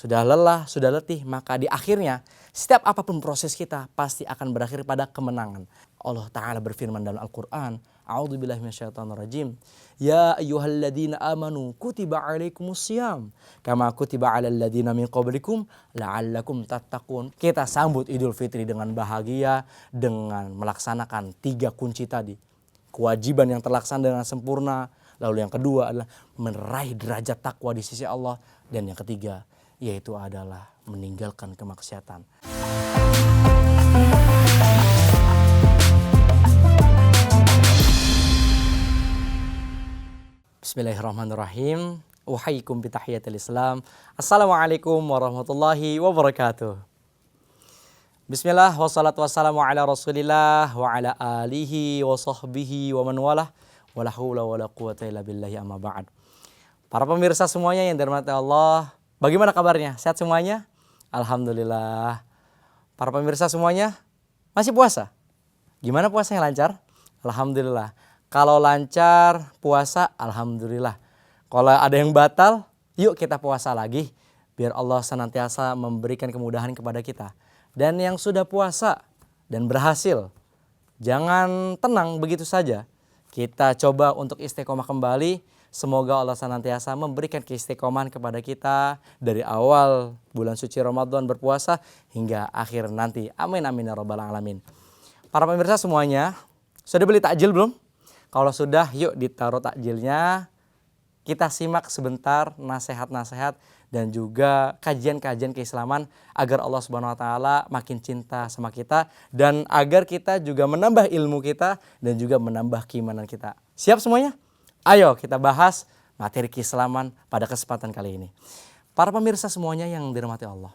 sudah lelah, sudah letih, maka di akhirnya setiap apapun proses kita pasti akan berakhir pada kemenangan. Allah Ta'ala berfirman dalam Al-Quran, A'udzubillahi minasyaitonirrajim. Ya ayyuhalladzina amanu kutiba alaikumusiyam kama kutiba alal ladzina min qablikum la'allakum tattaqun. Kita sambut Idul Fitri dengan bahagia dengan melaksanakan 3 kunci tadi. Kewajiban yang terlaksana dengan sempurna. Lalu yang kedua adalah meraih derajat takwa di sisi Allah. Dan yang ketiga yaitu adalah meninggalkan kemaksiatan. Bismillahirrahmanirrahim. Uhayyikum bitahiyatil Islam. Assalamualaikum warahmatullahi wabarakatuh. Bismillah wassalatu wassalamu ala Rasulillah wa ala alihi wa sahbihi wa man walah. Wala haula wala quwata illa billahi amma ba'd. Para pemirsa semuanya yang dirahmati Allah, bagaimana kabarnya? Sehat semuanya? Alhamdulillah. Para pemirsa semuanya masih puasa? Gimana puasanya, lancar? Alhamdulillah. Kalau lancar puasa, alhamdulillah. Kalau ada yang batal, yuk kita puasa lagi. Biar Allah senantiasa memberikan kemudahan kepada kita. Dan yang sudah puasa dan berhasil, jangan tenang begitu saja. Kita coba untuk istiqomah kembali. Semoga Allah senantiasa memberikan keistiqomahan kepada kita dari awal bulan suci Ramadan berpuasa hingga akhir nanti. Amin amin ya rabbal alamin. Para pemirsa semuanya, sudah beli takjil belum? Kalau sudah, yuk ditaruh takjilnya. Kita simak sebentar nasihat-nasihat dan juga kajian-kajian keislaman agar Allah Subhanahu wa taala makin cinta sama kita dan agar kita juga menambah ilmu kita dan juga menambah keimanan kita. Siap semuanya? Ayo kita bahas materi keislaman pada kesempatan kali ini. Para pemirsa semuanya yang dirahmati Allah.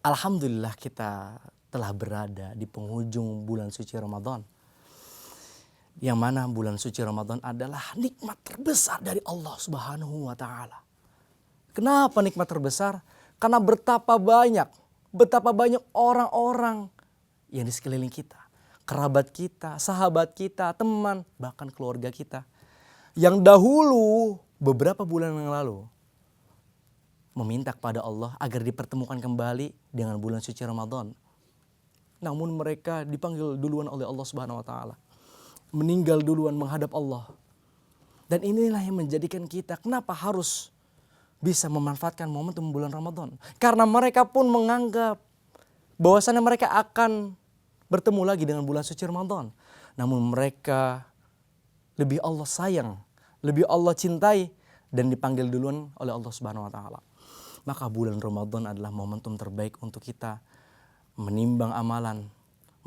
Alhamdulillah kita telah berada di penghujung bulan suci Ramadan. Yang mana bulan suci Ramadan adalah nikmat terbesar dari Allah Subhanahu wa taala. Kenapa nikmat terbesar? Karena betapa banyak orang-orang yang di sekeliling kita, kerabat kita, sahabat kita, teman, bahkan keluarga kita yang dahulu beberapa bulan yang lalu meminta kepada Allah agar dipertemukan kembali dengan bulan suci Ramadan. Namun mereka dipanggil duluan oleh Allah Subhanahu wa taala. Meninggal duluan menghadap Allah. Dan inilah yang menjadikan kita kenapa harus bisa memanfaatkan momentum bulan Ramadan. Karena mereka pun menganggap bahwasannya mereka akan bertemu lagi dengan bulan suci Ramadan. Namun mereka lebih Allah sayang, lebih Allah cintai dan dipanggil duluan oleh Allah Subhanahu wa taala. Maka bulan Ramadan adalah momentum terbaik untuk kita menimbang amalan,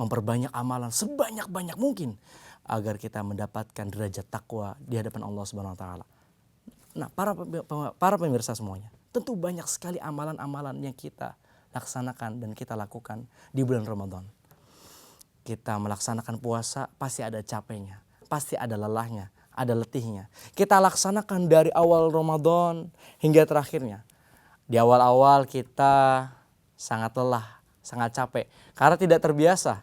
memperbanyak amalan sebanyak-banyak mungkin agar kita mendapatkan derajat takwa di hadapan Allah Subhanahu wa taala. Nah, para pemirsa semuanya, tentu banyak sekali amalan-amalan yang kita laksanakan dan kita lakukan di bulan Ramadan. Kita melaksanakan puasa pasti ada capeknya, pasti ada lelahnya, ada letihnya. Kita laksanakan dari awal Ramadan hingga terakhirnya. Di awal-awal kita sangat lelah, sangat capek karena tidak terbiasa.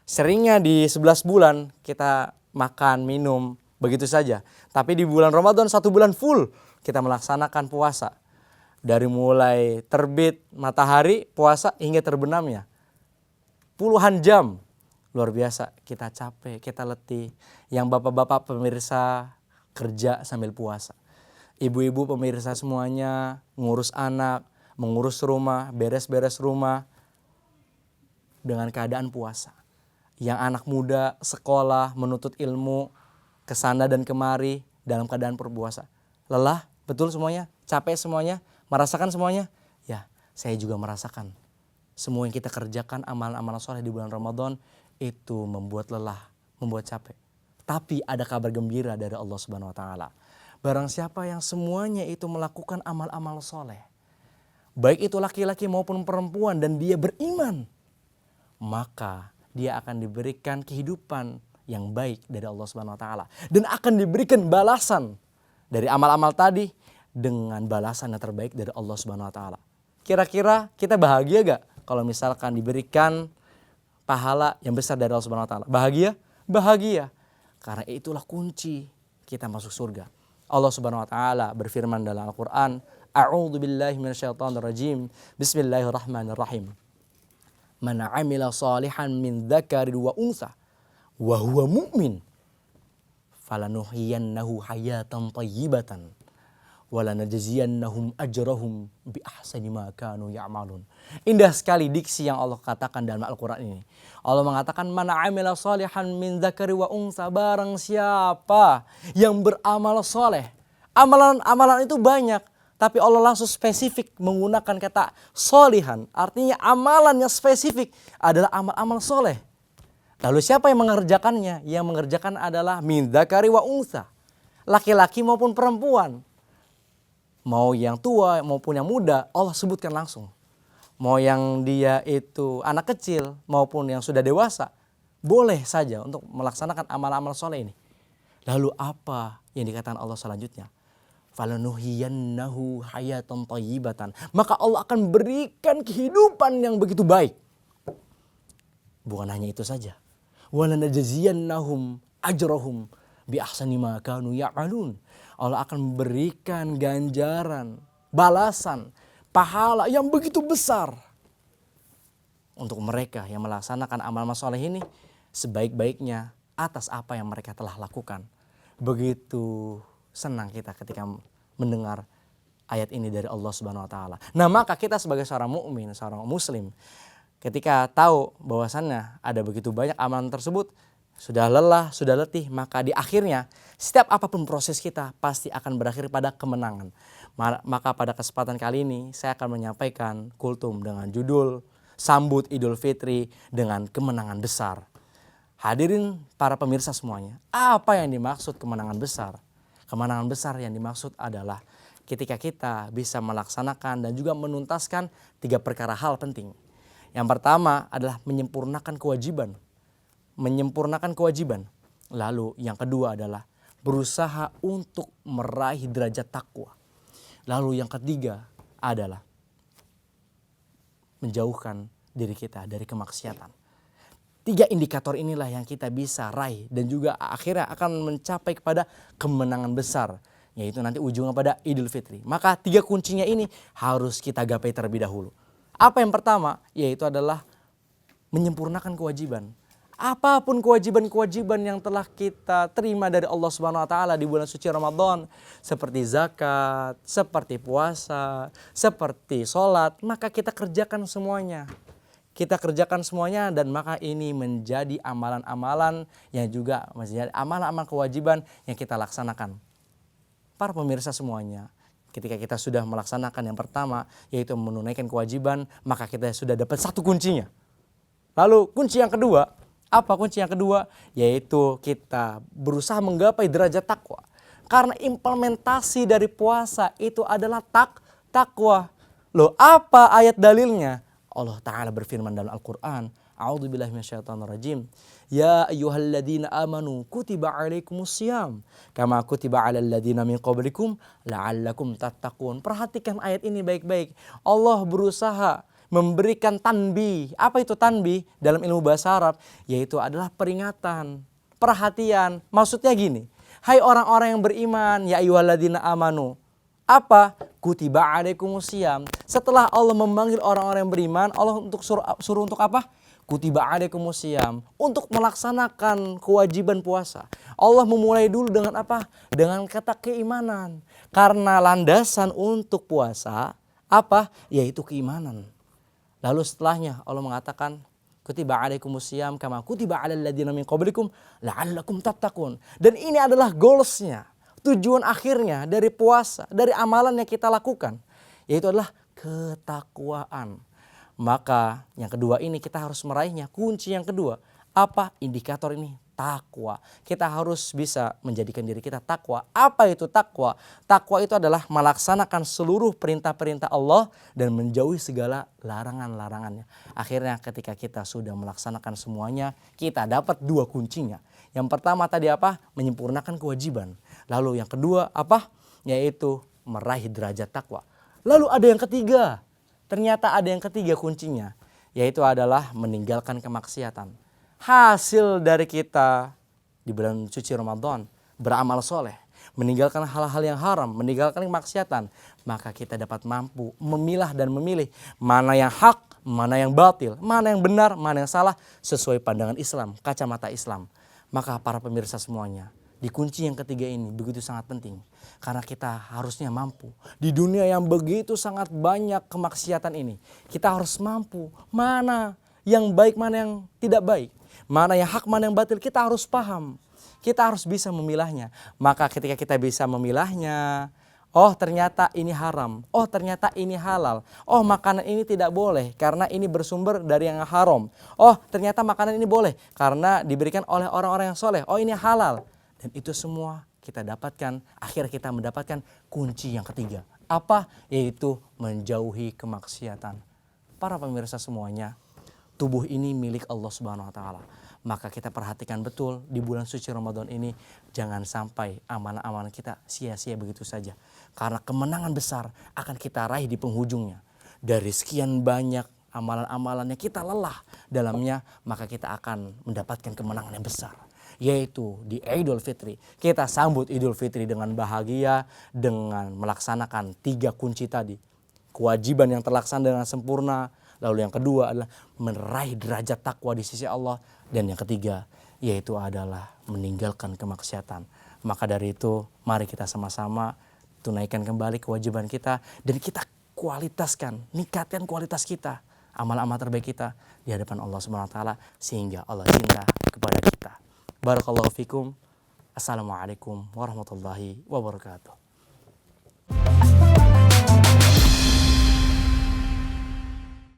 Seringnya di 11 bulan kita makan, minum, begitu saja. Tapi di bulan Ramadan 1 bulan full kita melaksanakan puasa. Dari mulai terbit matahari puasa hingga terbenamnya. Puluhan jam. Luar biasa, kita capek, kita letih. Yang bapak-bapak pemirsa kerja sambil puasa. Ibu-ibu pemirsa semuanya ngurus anak, mengurus rumah, beres-beres rumah dengan keadaan puasa. Yang anak muda sekolah, menuntut ilmu, kesana dan kemari dalam keadaan berpuasa. Lelah, betul semuanya? Capek semuanya? Merasakan semuanya? Ya, saya juga merasakan. Semua yang kita kerjakan, amalan-amalan soleh di bulan Ramadan, itu membuat lelah, membuat capek. Tapi ada kabar gembira dari Allah Subhanahu wa taala. Barang siapa yang semuanya itu melakukan amal-amal soleh, baik itu laki-laki maupun perempuan, dan dia beriman, maka dia akan diberikan kehidupan yang baik dari Allah Subhanahu wa taala dan akan diberikan balasan dari amal-amal tadi dengan balasan yang terbaik dari Allah Subhanahu wa taala. Kira-kira kita bahagia gak kalau misalkan diberikan pahala yang besar dari Allah Subhanahu wa taala? Bahagia? Bahagia. Karena itulah kunci kita masuk surga. Allah Subhanahu wa taala berfirman dalam Al-Qur'an, A'udzu billahi minasyaitonir rajim. Bismillahirrahmanirrahim. Man 'amila shalihan min dzakarin wa untha wa huwa mu'min falanuhyiyannahu hayatan thayyibatan walanajziyannahum ajrahum bi ahsani ma kanu ya'malun. Indah sekali diksi yang Allah katakan dalam Al-Qur'an ini. Allah mengatakan man 'amila shalihan min dzakari wa untha, barang siapa yang beramal soleh. Amalan-amalan itu banyak, tapi Allah langsung spesifik menggunakan kata solihan. Artinya amalan yang spesifik adalah amal-amal soleh. Lalu siapa yang mengerjakannya? Yang mengerjakan adalah min dzakari wa untha, laki-laki maupun perempuan. Mau yang tua maupun yang muda, Allah sebutkan langsung. Mau yang dia itu anak kecil maupun yang sudah dewasa, boleh saja untuk melaksanakan amal-amal soleh ini. Lalu apa yang dikatakan Allah selanjutnya? Falanuhyiyannahu hayatan thayyibatan. Maka Allah akan berikan kehidupan yang begitu baik. Bukan hanya itu saja. Walanajziyannahum ajrahum bi ahsani ma kanu ya'malun. Allah akan memberikan ganjaran, balasan, pahala yang begitu besar untuk mereka yang melaksanakan amal-amal soleh ini sebaik-baiknya atas apa yang mereka telah lakukan. Begitu senang kita ketika mendengar ayat ini dari Allah Subhanahu wa taala. Nah, maka kita sebagai seorang mukmin, seorang muslim, ketika tahu bahwasannya ada begitu banyak amalan tersebut, sudah lelah, sudah letih, maka di akhirnya setiap apapun proses kita pasti akan berakhir pada kemenangan. Maka pada kesempatan kali ini saya akan menyampaikan kultum dengan judul Sambut Idul Fitri dengan Kemenangan Besar. Hadirin para pemirsa semuanya, apa yang dimaksud kemenangan besar? Kemenangan besar yang dimaksud adalah ketika kita bisa melaksanakan dan juga menuntaskan 3 perkara hal penting. Yang pertama adalah menyempurnakan kewajiban. Lalu yang kedua adalah berusaha untuk meraih derajat takwa. Lalu yang ketiga adalah menjauhkan diri kita dari kemaksiatan. 3 indikator inilah yang kita bisa raih dan juga akhirnya akan mencapai kepada kemenangan besar, yaitu nanti ujungnya pada Idul Fitri. Maka 3 kuncinya ini harus kita gapai terlebih dahulu. Apa yang pertama? Yaitu adalah menyempurnakan kewajiban. Apapun kewajiban-kewajiban yang telah kita terima dari Allah Subhanahu wa taala di bulan suci Ramadan, seperti zakat, seperti puasa, seperti sholat, maka kita kerjakan semuanya. Dan maka ini menjadi amalan-amalan yang juga menjadi amalan-amalan kewajiban yang kita laksanakan. Para pemirsa semuanya, ketika kita sudah melaksanakan yang pertama, yaitu menunaikan kewajiban, maka kita sudah dapat 1 kuncinya. Lalu kunci yang kedua, apa kunci yang kedua? Yaitu kita berusaha menggapai derajat takwa. Karena implementasi dari puasa itu adalah takwa. Loh, apa ayat dalilnya? Allah Ta'ala berfirman dalam Al-Quran, A'udzubillahi minasyaitonirrajim. Ya ayyuhalladzina amanu kutiba alaikumusiyam kama kutiba alal ladzina min qablikum la'allakum tattaqun. Perhatikan ayat ini baik-baik. Allah berusaha memberikan tanbih. Apa itu tanbih dalam ilmu bahasa Arab? Yaitu adalah peringatan, perhatian. Maksudnya gini, hai orang-orang yang beriman, ya ayyuhalladzina amanu. Apa? Kutiba alaikumusiyam. Setelah Allah memanggil orang-orang yang beriman, Allah untuk suruh untuk apa? Kutiba alaikumusiyam, untuk melaksanakan kewajiban puasa. Allah memulai dulu dengan apa? Dengan kata keimanan. Karena landasan untuk puasa apa? Yaitu keimanan. Lalu setelahnya Allah mengatakan kutiba alaikumusiyam kama kutiba alal ladzina min qablikum la'allakum tattaqun. Dan ini adalah goalsnya, tujuan akhirnya dari puasa, dari amalan yang kita lakukan, yaitu adalah ketakwaan. Maka yang kedua ini kita harus meraihnya. Kunci yang kedua, apa indikator ini? Takwa. Kita harus bisa menjadikan diri kita takwa. Apa itu takwa? Takwa itu adalah melaksanakan seluruh perintah-perintah Allah dan menjauhi segala larangan-larangannya. Akhirnya ketika kita sudah melaksanakan semuanya, kita dapat 2 kuncinya. Yang pertama tadi apa? Menyempurnakan kewajiban. Lalu yang kedua apa? Yaitu meraih derajat takwa. Lalu ada yang ketiga. Ternyata ada yang ketiga kuncinya, yaitu adalah meninggalkan kemaksiatan. Hasil dari kita di bulan suci Ramadan beramal soleh, meninggalkan hal-hal yang haram, meninggalkan kemaksiatan, maka kita dapat mampu memilah dan memilih mana yang hak, mana yang batil, mana yang benar, mana yang salah sesuai pandangan Islam, kacamata Islam. Maka para pemirsa semuanya, di kunci yang ketiga ini begitu sangat penting. Karena kita harusnya mampu. Di dunia yang begitu sangat banyak kemaksiatan ini. Kita harus mampu mana yang baik, mana yang tidak baik. Mana yang hak, mana yang batil. Kita harus paham. Kita harus bisa memilahnya. Maka ketika kita bisa memilahnya, oh ternyata ini haram. Oh ternyata ini halal. Oh makanan ini tidak boleh karena ini bersumber dari yang haram. Oh ternyata makanan ini boleh karena diberikan oleh orang-orang yang soleh. Oh ini halal. Dan itu semua kita dapatkan, akhirnya kita mendapatkan kunci yang ketiga. Apa? Yaitu menjauhi kemaksiatan. Para pemirsa semuanya, tubuh ini milik Allah Subhanahu wa taala. Maka kita perhatikan betul di bulan suci Ramadan ini, jangan sampai amalan-amalan kita sia-sia begitu saja. Karena kemenangan besar akan kita raih di penghujungnya. Dari sekian banyak amalan-amalan yang kita lelah dalamnya, maka kita akan mendapatkan kemenangan yang besar. Yaitu di Idul Fitri. Kita sambut Idul Fitri dengan bahagia, dengan melaksanakan 3 kunci tadi. Kewajiban yang terlaksana dengan sempurna. Lalu yang kedua adalah meraih derajat takwa di sisi Allah. Dan yang ketiga yaitu adalah meninggalkan kemaksiatan. Maka dari itu mari kita sama-sama tunaikan kembali kewajiban kita. Dan kita kualitaskan, ningkatkan kualitas kita. Amal-amal terbaik kita di hadapan Allah Subhanahu wa taala sehingga Allah cinta kepada kita. Barakallahu fikum. Assalamualaikum warahmatullahi wabarakatuh.